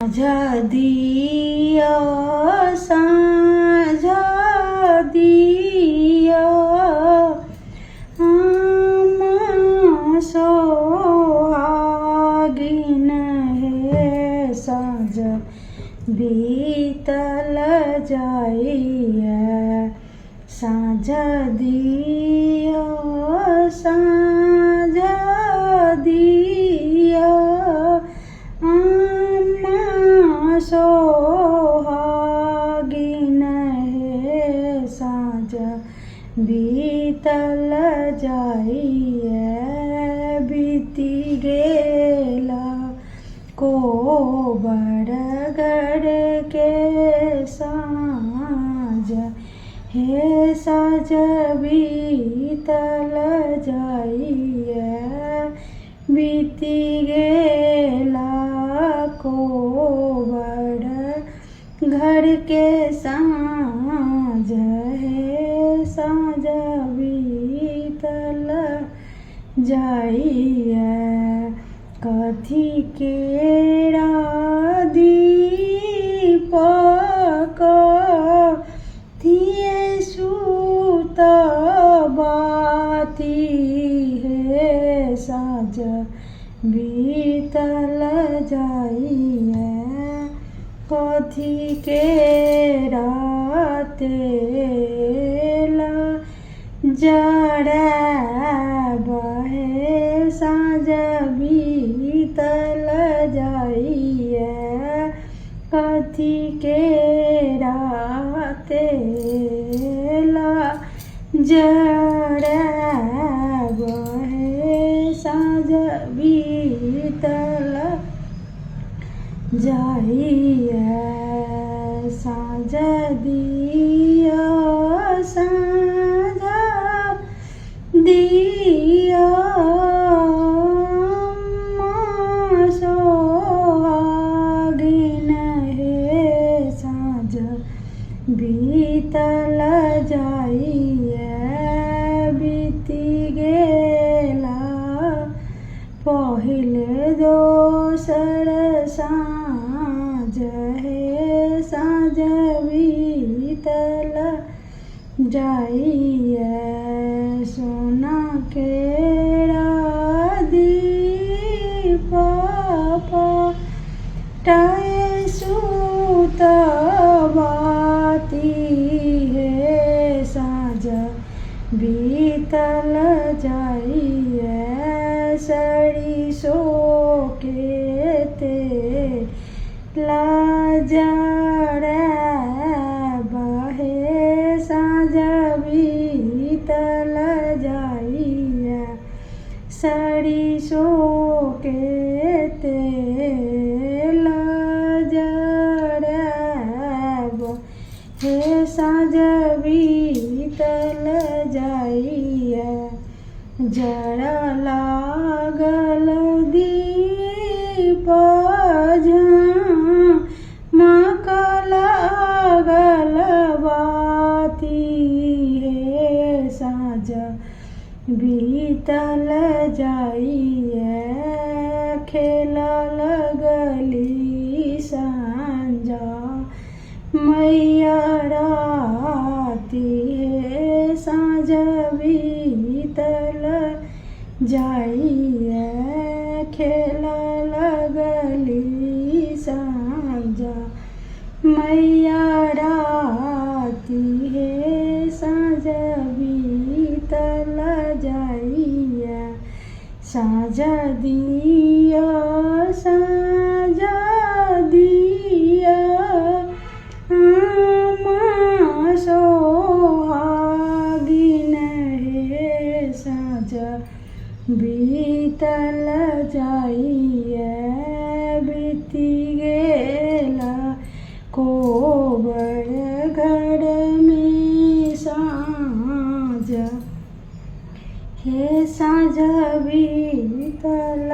साँझ दिया साँझ दिया आमा सोहागिन हे साँझ बीतल जाइए। साँझ दिया साँझ दिया आमा सोहागिन हे साँझ बीतल जाइए। बीती गेला कोबर घर के साँझ हे साँझ बीतल जाइए। बीती गेला कोबर घर के साँझ हे साँझ बीतल जाइए। कथी केरा दीपक थिए सुत बाती हे साँझ बीतल जाइए। कथी केरा तेल जड़ैब हे साँझ बीतल जाइए। कथी केरा तेल जड़ैब हे साँझ बीतल जाइए। साँझ दिया साँझ दिया आमा सोहागिन हे साँझ बीतल जाइए। बीती गेला पहिले दोसर साँझ हे साँझ बीतल जाइए। सोना केरा दीपक टाए सुत बाती हे साँझ बीतल जाइए। सरिसो के तेला जड़ैब हे साँझ बीतल जाइए। सरिसो के तेल जड़ैब हे साँझ बीतल जाइए। जड़ लागल दीप झामक लागल बाती हे साँझ बीतल जाइए। खेल लगली साँझ मैया राती हे साँझ बीतल जाइए। खेल लगली साँझ मैया राती हे साँझ बीतल जाइए। साँझ दिया साँझ दिया आमा सोहागिन हे साँझ बीतल जाइए। बीती गेला कोबर घर में साँझ हे साँझ बीतल